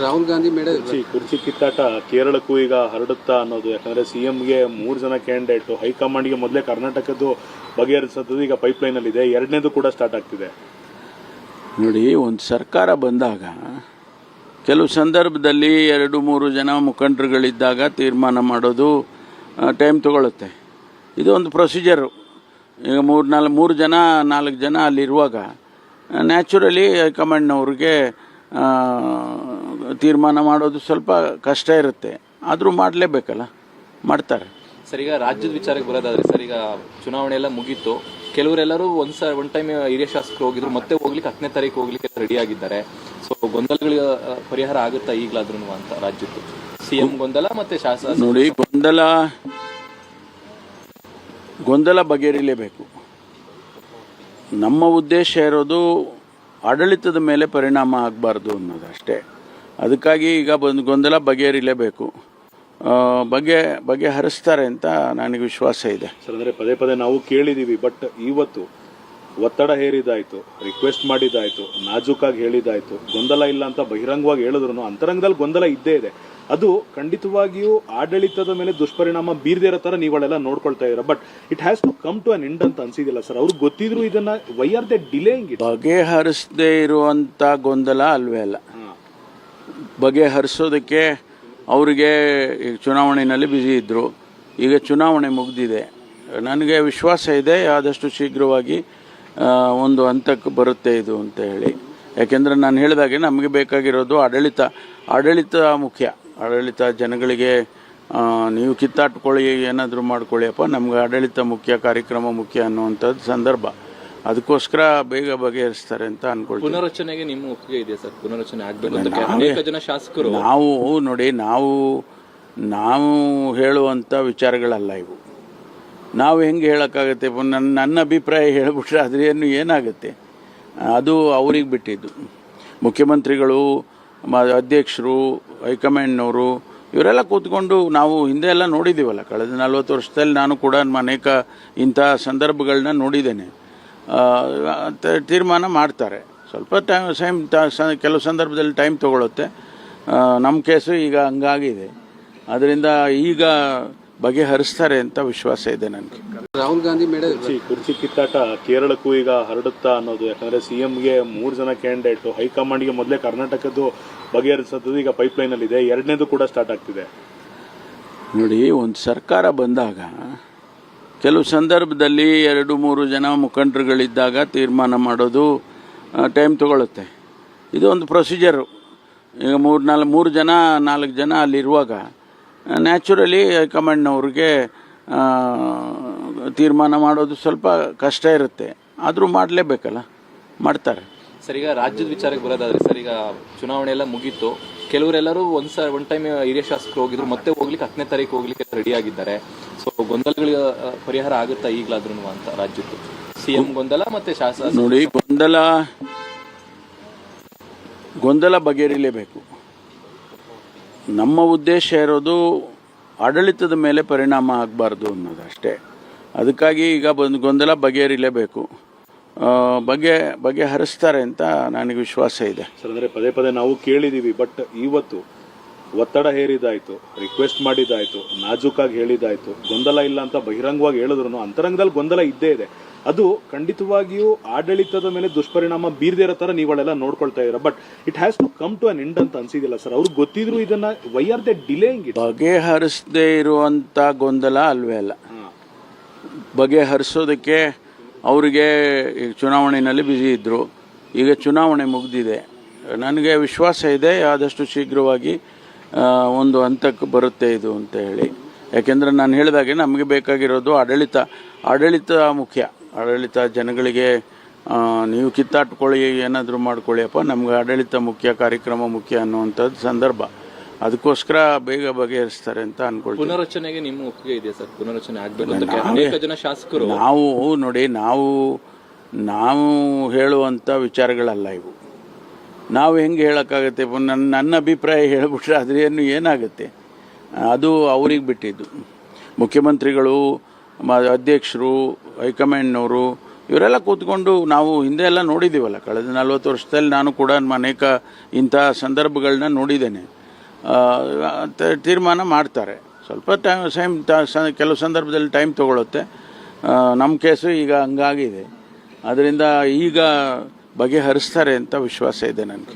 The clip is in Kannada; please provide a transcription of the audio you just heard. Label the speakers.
Speaker 1: ರಾಹುಲ್ ಗಾಂಧಿ ಮೇಡೆ
Speaker 2: ಕುರ್ಚಿ ಕಿತ್ತಾಟ ಕೇರಳಕ್ಕೂ ಈಗ ಹರಡುತ್ತಾ ಅನ್ನೋದು, ಯಾಕಂದ್ರೆ ಸಿಎಂಗೆ 3 ಜನ ಕ್ಯಾಂಡಿಡೇಟ್, ಹೈಕಮಾಂಡ್ಗೆ ಮೊದಲೇ ಕರ್ನಾಟಕದ್ದು ಬಗೆಹರಿಸೋದು ಈಗ ಪೈಪ್ಲೈನ್ ಅಲ್ಲಿ ಇದೆ, ಎರಡನೇದು ಕೂಡ ಸ್ಟಾರ್ಟ್ ಆಗ್ತಿದೆ.
Speaker 3: ನೋಡಿ, ಒಂದು ಸರ್ಕಾರ ಬಂದಾಗ ಕೆಲವು ಸಂದರ್ಭದಲ್ಲಿ 2-3 ಜನ ಮುಖಂಡರುಗಳಿದ್ದಾಗ ತೀರ್ಮಾನ ಮಾಡೋದು ಟೈಮ್ ತಗೊಳುತ್ತೆ. ಇದು ಒಂದು ಪ್ರೊಸೀಜರು. ಈಗ 3 ಜನ 4 ಜನ ಅಲ್ಲಿರುವಾಗ ನ್ಯಾಚುರಲಿ ಹೈಕಮಾಂಡ್ನವ್ರಿಗೆ ತೀರ್ಮಾನ ಮಾಡೋದು ಸ್ವಲ್ಪ ಕಷ್ಟ ಇರುತ್ತೆ. ಆದರೂ ಮಾಡಲೇಬೇಕಲ್ಲ, ಮಾಡ್ತಾರೆ.
Speaker 4: ಸರ್, ಈಗ ರಾಜ್ಯದ ವಿಚಾರಕ್ಕೆ ಬರೋದಾದ್ರೆ ಸರ್, ಈಗ ಚುನಾವಣೆ ಎಲ್ಲ ಮುಗೀತು. ಕೆಲವರೆಲ್ಲರೂ ಒನ್ ಟೈಮ್ ಹಿರಿಯ ಶಾಸಕರು ಹೋಗಿದ್ರು, ಮತ್ತೆ ಹೋಗ್ಲಿಕ್ಕೆ 10ನೇ ತಾರೀಕು ಹೋಗ್ಲಿಕ್ಕೆ ರೆಡಿ ಆಗಿದ್ದಾರೆ. ಸೊ ಗೊಂದಲಗಳಿಗೆ ಪರಿಹಾರ ಆಗುತ್ತಾ ಈಗಲಾದ್ರೂ ಅಂತ ರಾಜ್ಯದ್ದು ಸಿಎಂ ಗೊಂದಲ ಮತ್ತೆ ಶಾಸಕ?
Speaker 3: ನೋಡಿ, ಗೊಂದಲ ಬಗೆಹರಿಲೇಬೇಕು. ನಮ್ಮ ಉದ್ದೇಶ ಇರೋದು ಆಡಳಿತದ ಮೇಲೆ ಪರಿಣಾಮ ಆಗಬಾರ್ದು ಅನ್ನೋದು ಅಷ್ಟೇ. ಅದಕ್ಕಾಗಿ ಈಗ ಗೊಂದಲ ಬಗೆಹರಿಲೇಬೇಕು. ಬಗೆಹರಿಸ್ತಾರೆ ಅಂತ ನನಗೆ ವಿಶ್ವಾಸ ಇದೆ.
Speaker 2: ಸರ್, ಅಂದರೆ ಪದೇ ಪದೇ ನಾವು ಕೇಳಿದ್ದೀವಿ, ಬಟ್ ಇವತ್ತು ಒತ್ತಡ ಹೇರಿದಾಯ್ತು, ರಿಕ್ವೆಸ್ಟ್ ಮಾಡಿದ್ದಾಯ್ತು, ನಾಜೂಕಾಗಿ ಹೇಳಿದ್ದಾಯ್ತು, ಗೊಂದಲ ಇಲ್ಲ ಅಂತ ಬಹಿರಂಗವಾಗಿ ಹೇಳಿದ್ರು ಅಂತರಂಗದಲ್ಲಿ ಗೊಂದಲ ಇದ್ದೇ ಇದೆ. ಅದು ಖಂಡಿತವಾಗಿಯೂ ಆಡಳಿತದ ಮೇಲೆ ದುಷ್ಪರಿಣಾಮ ಬೀರದೇ ಇರೋ ತರ ನೀವೆಲ್ಲ ನೋಡ್ಕೊಳ್ತಾ ಇದ್ದೀರಾ. But it has to come to an end ಅಂತ ಅನ್ಸಿದಿಲ್ಲ ಸರ್? ಅವ್ರಿಗೆ ಗೊತ್ತಿದ್ರು ಇದನ್ನ why are they delaying it?
Speaker 3: ಬಗೆಹರಿಸದೇ ಇರುವಂತ ಗೊಂದಲ ಅಲ್ವೇ ಅಲ್ಲ. ಬಗೆಹರಿಸೋದಕ್ಕೆ ಅವರಿಗೆ ಈಗ ಚುನಾವಣೆಯಲ್ಲಿ ಬ್ಯುಸಿ ಇದ್ದರು. ಈಗ ಚುನಾವಣೆ ಮುಗಿದಿದೆ. ನನಗೆ ವಿಶ್ವಾಸ ಇದೆ ಆದಷ್ಟು ಶೀಘ್ರವಾಗಿ ಒಂದು ಹಂತಕ್ಕೆ ಬರುತ್ತೆ ಇದು ಅಂತ ಹೇಳಿ. ಯಾಕೆಂದರೆ ನಾನು ಹೇಳಿದಾಗೆ ನಮಗೆ ಬೇಕಾಗಿರೋದು ಆಡಳಿತ ಮುಖ್ಯ. ಆಡಳಿತ ಜನಗಳಿಗೆ ನೀವು ಕಿತ್ತಾಟ್ಕೊಳ್ಳಿ, ಏನಾದರೂ ಮಾಡ್ಕೊಳ್ಳಿಯಪ್ಪ, ನಮ್ಗೆ ಆಡಳಿತ ಮುಖ್ಯ, ಕಾರ್ಯಕ್ರಮ ಮುಖ್ಯ ಅನ್ನುವಂಥದ್ದು ಸಂದರ್ಭ. ಅದಕ್ಕೋಸ್ಕರ ಬೇಗ ಬಗೆಹರಿಸ್ತಾರೆ ಅಂತ ಅನ್ಕೊಳ್ತೀನಿ.
Speaker 4: ಪುನರಚನೆಗೆ ನಿಮ್ಮ ಒಪ್ಪಿಗೆ ಇದೆಯಾ ಸರ್? ಪುನರಚನೆ ಆಗಬೇಕು ಅಂತ ಅನೇಕ ಜನ ಶಾಸಕರು.
Speaker 3: ನಾವು ಹೇಳುವಂಥ ವಿಚಾರಗಳಲ್ಲ ಇವು. ನಾವು ಹೆಂಗೆ ಹೇಳೋಕ್ಕಾಗತ್ತೆ? ನನ್ನ ಅಭಿಪ್ರಾಯ ಹೇಳ್ಬಿಟ್ರೆ ಅದ್ರೇನು ಏನಾಗುತ್ತೆ? ಅದು ಅವ್ರಿಗೆ ಬಿಟ್ಟಿದ್ದು. ಮುಖ್ಯಮಂತ್ರಿಗಳು, ಅಧ್ಯಕ್ಷರು, ಹೈಕಮಾಂಡ್ನವರು ಇವರೆಲ್ಲ ಕೂತ್ಕೊಂಡು ನಾವು ಹಿಂದೆ ಎಲ್ಲ ನೋಡಿದ್ದೀವಲ್ಲ. ಕಳೆದ 40 ವರ್ಷದಲ್ಲಿ ನಾನು ಕೂಡ ಅನೇಕ ಇಂಥ ಸಂದರ್ಭಗಳನ್ನ ನೋಡಿದ್ದೇನೆ. ತೀರ್ಮಾನ ಮಾಡ್ತಾರೆ. ಸ್ವಲ್ಪ ಕೆಲವು ಸಂದರ್ಭದಲ್ಲಿ ಟೈಮ್ ತಗೊಳುತ್ತೆ. ನಮ್ಮ ಕೇಸು ಈಗ ಹಂಗಾಗಿದೆ. ಅದರಿಂದ ಈಗ ಬಗೆಹರಿಸ್ತಾರೆ ಅಂತ ವಿಶ್ವಾಸ ಇದೆ ನನಗೆ.
Speaker 1: ರಾಹುಲ್ ಗಾಂಧಿ ಮೇಡೆ
Speaker 2: ಕುರ್ಚಿ ಕಿತ್ತಾಟ ಕೇರಳಕ್ಕೂ ಈಗ ಹರಡುತ್ತಾ ಅನ್ನೋದು, ಯಾಕಂದ್ರೆ ಸಿಎಂಗೆ 3 ಜನ ಕ್ಯಾಂಡಿಡೇಟ್, ಹೈಕಮಾಂಡ್ಗೆ ಮೊದಲೇ ಕರ್ನಾಟಕದ್ದು ಬಗೆಹರಿಸೋದು ಈಗ ಪೈಪ್ಲೈನ್ ಅಲ್ಲಿ ಇದೆ, ಎರಡನೇದು ಕೂಡ ಸ್ಟಾರ್ಟ್ ಆಗ್ತಿದೆ.
Speaker 3: ನೋಡಿ, ಒಂದು ಸರ್ಕಾರ ಬಂದಾಗ ಕೆಲವು ಸಂದರ್ಭದಲ್ಲಿ 2-3 ಜನ ಮುಖಂಡರುಗಳಿದ್ದಾಗ ತೀರ್ಮಾನ ಮಾಡೋದು ಟೈಮ್ ತಗೊಳುತ್ತೆ. ಇದು ಒಂದು ಪ್ರೊಸೀಜರು. ಈಗ 3 ಜನ 4 ಜನ ಅಲ್ಲಿರುವಾಗ ನ್ಯಾಚುರಲಿ ಹೈಕಮಾಂಡ್ನವ್ರಿಗೆ ತೀರ್ಮಾನ ಮಾಡೋದು ಸ್ವಲ್ಪ ಕಷ್ಟ ಇರುತ್ತೆ. ಆದರೂ ಮಾಡಲೇಬೇಕಲ್ಲ, ಮಾಡ್ತಾರೆ.
Speaker 4: ಸರ್, ಈಗ ರಾಜ್ಯದ ವಿಚಾರಕ್ಕೆ ಬರೋದಾದ್ರೆ ಸರ್, ಈಗ ಚುನಾವಣೆ ಎಲ್ಲ ಮುಗೀತು. ಕೆಲವರೆಲ್ಲರೂ ಒನ್ ಟೈಮ್ ಹಿರಿಯ ಶಾಸಕರು ಹೋಗಿದ್ರು, ಮತ್ತೆ ಹೋಗ್ಲಿಕ್ಕೆ 10ನೇ ತಾರೀಕು ಹೋಗ್ಲಿಕ್ಕೆ ರೆಡಿ ಆಗಿದ್ದಾರೆ. ಸೊ ಗೊಂದಲಗಳಿಗೆ ಪರಿಹಾರ ಆಗುತ್ತಾ ಈಗಲಾದ್ರೂ ಅಂತ ರಾಜ್ಯದ್ದು ಸಿಎಂ ಗೊಂದಲ ಮತ್ತೆ ಶಾಸಕ?
Speaker 3: ನೋಡಿ, ಗೊಂದಲ ಬಗೆಹರಿಲೇಬೇಕು. ನಮ್ಮ ಉದ್ದೇಶ ಇರೋದು ಆಡಳಿತದ ಮೇಲೆ ಪರಿಣಾಮ ಆಗಬಾರ್ದು ಅನ್ನೋದು ಅಷ್ಟೇ. ಅದಕ್ಕಾಗಿ ಈಗ ಗೊಂದಲ ಬಗೆಹರಿಲೇಬೇಕು. ಬಗೆಹರಿಸ್ತಾರೆ ಅಂತ ನನಗೆ ವಿಶ್ವಾಸ ಇದೆ.
Speaker 2: ಸರ್, ಅಂದರೆ ಪದೇ ಪದೇ ನಾವು ಕೇಳಿದ್ದೀವಿ, ಬಟ್ ಇವತ್ತು ಒತ್ತಡ ಹೇರಿದಾಯ್ತು, ರಿಕ್ವೆಸ್ಟ್ ಮಾಡಿದ್ದಾಯ್ತು, ನಾಜೂಕಾಗಿ ಹೇಳಿದ್ದಾಯ್ತು, ಗೊಂದಲ ಇಲ್ಲ ಅಂತ ಬಹಿರಂಗವಾಗಿ ಹೇಳಿದ್ರು ಅಂತರಂಗದಲ್ಲಿ ಗೊಂದಲ ಇದ್ದೇ ಇದೆ. ಅದು ಖಂಡಿತವಾಗಿಯೂ ಆಡಳಿತದ ಮೇಲೆ ದುಷ್ಪರಿಣಾಮ ಬೀರದೇ ಇರೋ ತರ ನೀವೆಲ್ಲ ನೋಡ್ಕೊಳ್ತಾ ಇದ್ದೀರಾ. But it has to come to an end ಅಂತ ಅನ್ಸಿದಿಲ್ಲ ಸರ್? ಅವ್ರಿಗೆ ಗೊತ್ತಿದ್ರು ಇದನ್ನ why are they delaying it?
Speaker 3: ಬಗೆಹರಿಸದೇ ಇರುವಂತ ಗೊಂದಲ ಅಲ್ವೇ ಅಲ್ಲ. ಬಗೆಹರಿಸೋದಕ್ಕೆ ಅವರಿಗೆ ಈಗ ಚುನಾವಣೆಯಲ್ಲಿ ಬ್ಯುಸಿ ಇದ್ದರು. ಈಗ ಚುನಾವಣೆ ಮುಗಿದಿದೆ. ನನಗೆ ವಿಶ್ವಾಸ ಇದೆ ಆದಷ್ಟು ಶೀಘ್ರವಾಗಿ ಒಂದು ಹಂತಕ್ಕೆ ಬರುತ್ತೆ ಇದು ಅಂತ ಹೇಳಿ. ಯಾಕೆಂದರೆ ನಾನು ಹೇಳಿದಾಗೆ ನಮಗೆ ಬೇಕಾಗಿರೋದು ಆಡಳಿತ ಮುಖ್ಯ. ಆಡಳಿತ ಜನಗಳಿಗೆ ನೀವು ಕಿತ್ತಾಟ್ಕೊಳ್ಳಿ, ಏನಾದರೂ ಮಾಡ್ಕೊಳ್ಳಿಯಪ್ಪ, ನಮ್ಗೆ ಆಡಳಿತ ಮುಖ್ಯ, ಕಾರ್ಯಕ್ರಮ ಮುಖ್ಯ ಅನ್ನುವಂಥದ್ದು ಸಂದರ್ಭ. ಅದಕ್ಕೋಸ್ಕರ ಬೇಗ ಬಗೆಹರಿಸ್ತಾರೆ ಅಂತ ಅನ್ಕೊಳ್ತೀನಿ.
Speaker 4: ಪುನರಚನೆಗೆ ನಿಮ್ಮ ಒಪ್ಪಿಗೆ ಇದೆಯಾ ಸರ್? ಪುನರಚನೆ ಆಗಬೇಕು ಅಂತ ಅನೇಕ ಜನ ಶಾಸಕರು.
Speaker 3: ನಾವು ಹೇಳುವಂಥ ವಿಚಾರಗಳಲ್ಲ ಇವು. ನಾವು ಹೆಂಗೆ ಹೇಳೋಕ್ಕಾಗತ್ತೆ? ನನ್ನ ಅಭಿಪ್ರಾಯ ಹೇಳ್ಬಿಟ್ರೆ ಅದ್ರೇನು ಏನಾಗುತ್ತೆ? ಅದು ಅವ್ರಿಗೆ ಬಿಟ್ಟಿದ್ದು. ಮುಖ್ಯಮಂತ್ರಿಗಳು, ಅಧ್ಯಕ್ಷರು, ಹೈಕಮಾಂಡ್ನವರು ಇವರೆಲ್ಲ ಕೂತ್ಕೊಂಡು ನಾವು ಹಿಂದೆ ಎಲ್ಲ ನೋಡಿದ್ದೀವಲ್ಲ, ಕಳೆದ 40 ವರ್ಷದಲ್ಲಿ ನಾನು ಕೂಡ ಅನೇಕ ಇಂಥ ಸಂದರ್ಭಗಳನ್ನ ನೋಡಿದ್ದೇನೆ. ತೀರ್ಮಾನ ಮಾಡ್ತಾರೆ. ಸ್ವಲ್ಪ ಕೆಲವು ಸಂದರ್ಭದಲ್ಲಿ ಟೈಮ್ ತಗೊಳುತ್ತೆ. ನಮ್ಮ ಕೇಸು ಈಗ ಹಂಗಾಗಿದೆ. ಅದರಿಂದ ಈಗ ಬಗೆಹರಿಸ್ತಾರೆ ಅಂತ ವಿಶ್ವಾಸ ಇದೆ ನನಗೆ.